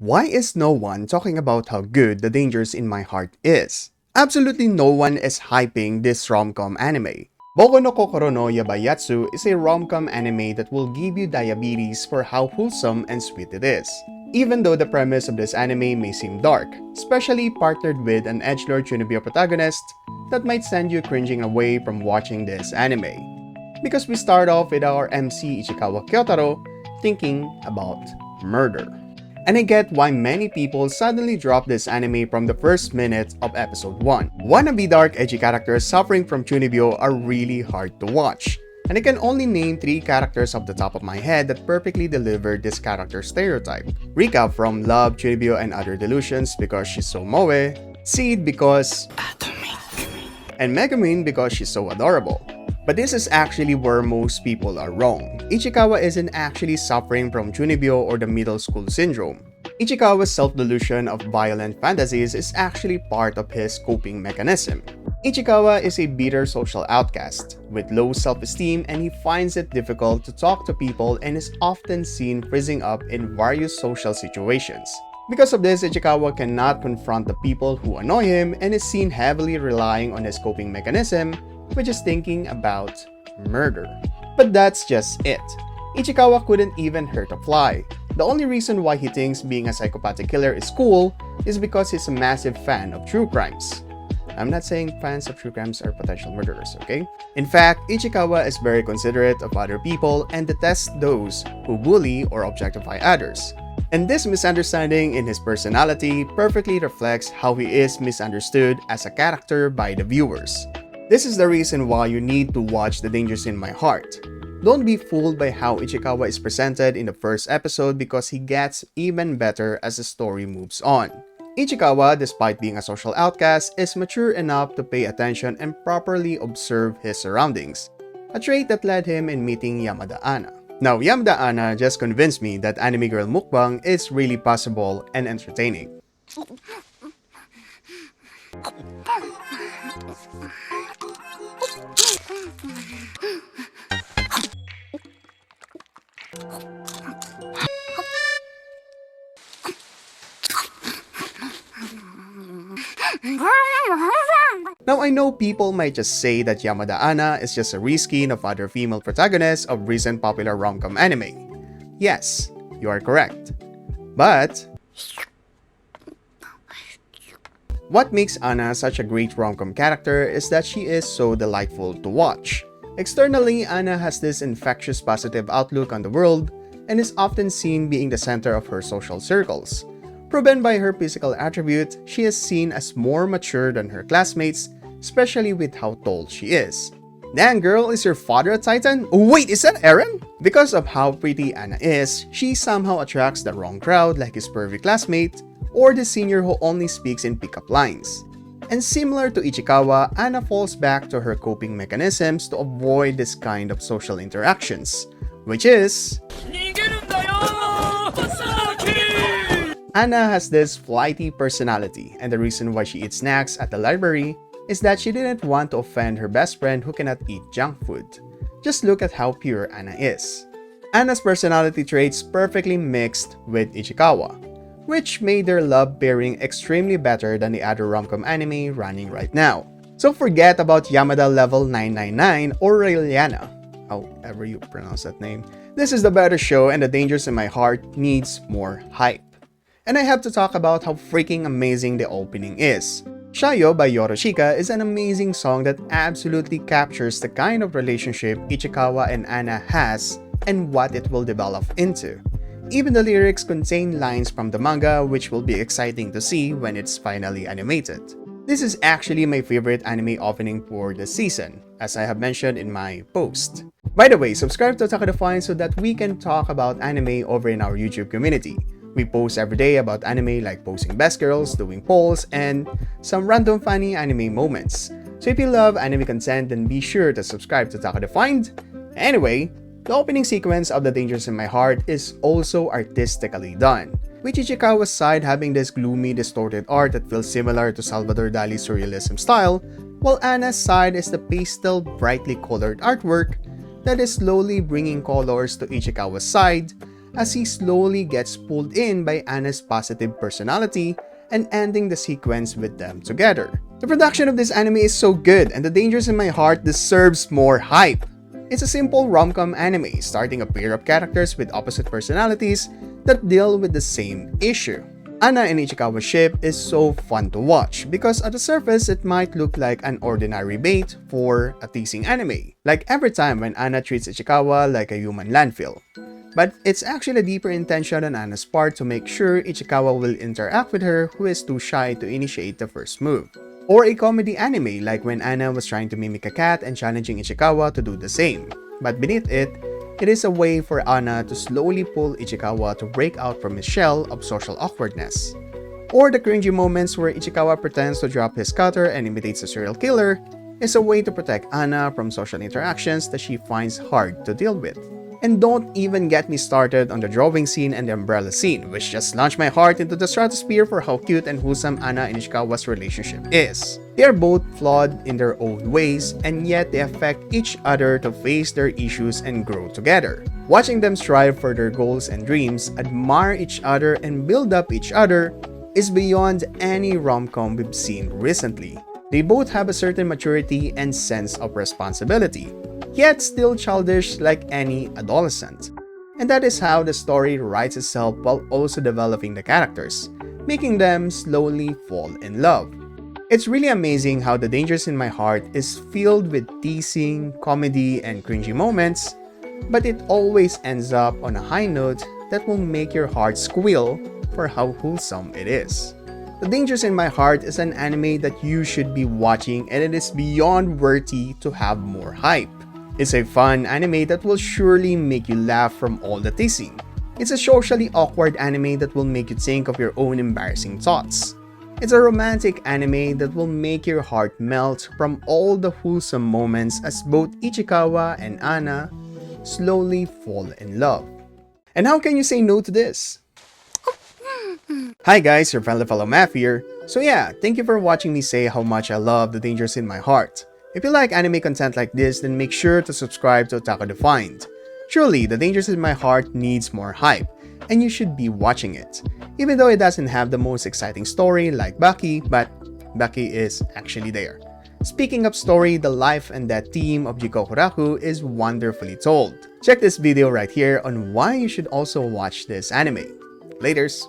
Why is no one talking about how good The Dangers in My Heart is? Absolutely no one is hyping this rom-com anime. Boku no Kokoro no Yabai Yatsu is a rom-com anime that will give you diabetes for how wholesome and sweet it is. Even though the premise of this anime may seem dark, especially partnered with an edgelord Chunibyo protagonist, that might send you cringing away from watching this anime. Because we start off with our MC Ichikawa Kyotaro thinking about murder. And I get why many people suddenly drop this anime from the first minute of episode 1. Wannabe dark edgy characters suffering from Chunibyo are really hard to watch. And I can only name 3 characters off the top of my head that perfectly deliver this character stereotype. Rika from Love, Chunibyo, and Other Delusions because she's so moe, Seed because atomic, and Megumin because she's so adorable. But this is actually where most people are wrong. Ichikawa isn't actually suffering from Chunibyo or the middle school syndrome. Ichikawa's self-delusion of violent fantasies is actually part of his coping mechanism. Ichikawa is a bitter social outcast with low self-esteem, and he finds it difficult to talk to people and is often seen freezing up in various social situations. Because of this, Ichikawa cannot confront the people who annoy him and is seen heavily relying on his coping mechanism, which is thinking about murder. But that's just it. Ichikawa couldn't even hurt a fly. The only reason why he thinks being a psychopathic killer is cool is because he's a massive fan of true crimes. I'm not saying fans of true crimes are potential murderers, okay? In fact, Ichikawa is very considerate of other people and detests those who bully or objectify others. And this misunderstanding in his personality perfectly reflects how he is misunderstood as a character by the viewers. This is the reason why you need to watch The Dangers in My Heart. Don't be fooled by how Ichikawa is presented in the first episode because he gets even better as the story moves on. Ichikawa, despite being a social outcast, is mature enough to pay attention and properly observe his surroundings, a trait that led him in meeting Yamada Anna. Now, Yamada Anna just convinced me that anime girl mukbang is really possible and entertaining. Now, I know people might just say that Yamada Anna is just a reskin of other female protagonists of recent popular rom-com anime. Yes, you are correct. But what makes Anna such a great rom-com character is that she is so delightful to watch. Externally, Anna has this infectious positive outlook on the world and is often seen being the center of her social circles. Proven by her physical attribute, she is seen as more mature than her classmates, especially with how tall she is. Dang girl, is your father a titan? Wait, is that Eren? Because of how pretty Anna is, she somehow attracts the wrong crowd like his pervy classmate or the senior who only speaks in pickup lines. And similar to Ichikawa, Anna falls back to her coping mechanisms to avoid this kind of social interactions, which is Anna has this flighty personality, and the reason why she eats snacks at the library is that she didn't want to offend her best friend who cannot eat junk food. Just look at how pure Anna is. Anna's personality traits perfectly mixed with Ichikawa, which made their love pairing extremely better than the other rom-com anime running right now. So forget about Yamada Level 999 or Raeliana, however you pronounce that name. This is the better show, and The Dangers in My Heart needs more hype. And I have to talk about how freaking amazing the opening is. Shayo by Yoroshika is an amazing song that absolutely captures the kind of relationship Ichikawa and Anna has and what it will develop into. Even the lyrics contain lines from the manga, which will be exciting to see when it's finally animated. This is actually my favorite anime opening for the season, as I have mentioned in my post. By the way, subscribe to Taka Define so that we can talk about anime over in our YouTube community. We post every day about anime, like posting best girls, doing polls, and some random funny anime moments. So if you love anime content, then be sure to subscribe to Taka Defined. Anyway, the opening sequence of The Dangers in My Heart is also artistically done, with Ichikawa's side having this gloomy, distorted art that feels similar to Salvador Dali's surrealism style, while Anna's side is the pastel, brightly colored artwork that is slowly bringing colors to Ichikawa's side, as he slowly gets pulled in by Anna's positive personality and ending the sequence with them together. The production of this anime is so good, and The Dangers in My Heart deserves more hype. It's a simple rom-com anime starting a pair of characters with opposite personalities that deal with the same issue. Anna and Ichikawa's ship is so fun to watch because at the surface it might look like an ordinary bait for a teasing anime, like every time when Anna treats Ichikawa like a human landfill. But it's actually a deeper intention on Anna's part to make sure Ichikawa will interact with her who is too shy to initiate the first move. Or a comedy anime like when Anna was trying to mimic a cat and challenging Ichikawa to do the same. But beneath it, it is a way for Anna to slowly pull Ichikawa to break out from his shell of social awkwardness. Or the cringy moments where Ichikawa pretends to drop his cutter and imitates a serial killer is a way to protect Anna from social interactions that she finds hard to deal with. And don't even get me started on the drawing scene and the umbrella scene, which just launched my heart into the stratosphere for how cute and wholesome Anna and Ichikawa's relationship is. They are both flawed in their own ways, and yet they affect each other to face their issues and grow together. Watching them strive for their goals and dreams, admire each other, and build up each other is beyond any rom-com we've seen recently. They both have a certain maturity and sense of responsibility, yet still childish like any adolescent. And that is how the story writes itself while also developing the characters, making them slowly fall in love. It's really amazing how The Dangers in My Heart is filled with teasing, comedy, and cringy moments, but it always ends up on a high note that will make your heart squeal for how wholesome it is. The Dangers in My Heart is an anime that you should be watching, and it is beyond worthy to have more hype. It's a fun anime that will surely make you laugh from all the teasing. It's a socially awkward anime that will make you think of your own embarrassing thoughts. It's a romantic anime that will make your heart melt from all the wholesome moments as both Ichikawa and Anna slowly fall in love. And how can you say no to this? Hi guys, your friendly fellow Math here. So yeah, thank you for watching me say how much I love The Dangers in My Heart. If you like anime content like this, then make sure to subscribe to Otaku Defined. Truly, The Dangers in My Heart needs more hype, and you should be watching it. Even though it doesn't have the most exciting story like Baki, but Baki is actually there. Speaking of story, the life and death theme of Jikokuraku is wonderfully told. Check this video right here on why you should also watch this anime. Laters!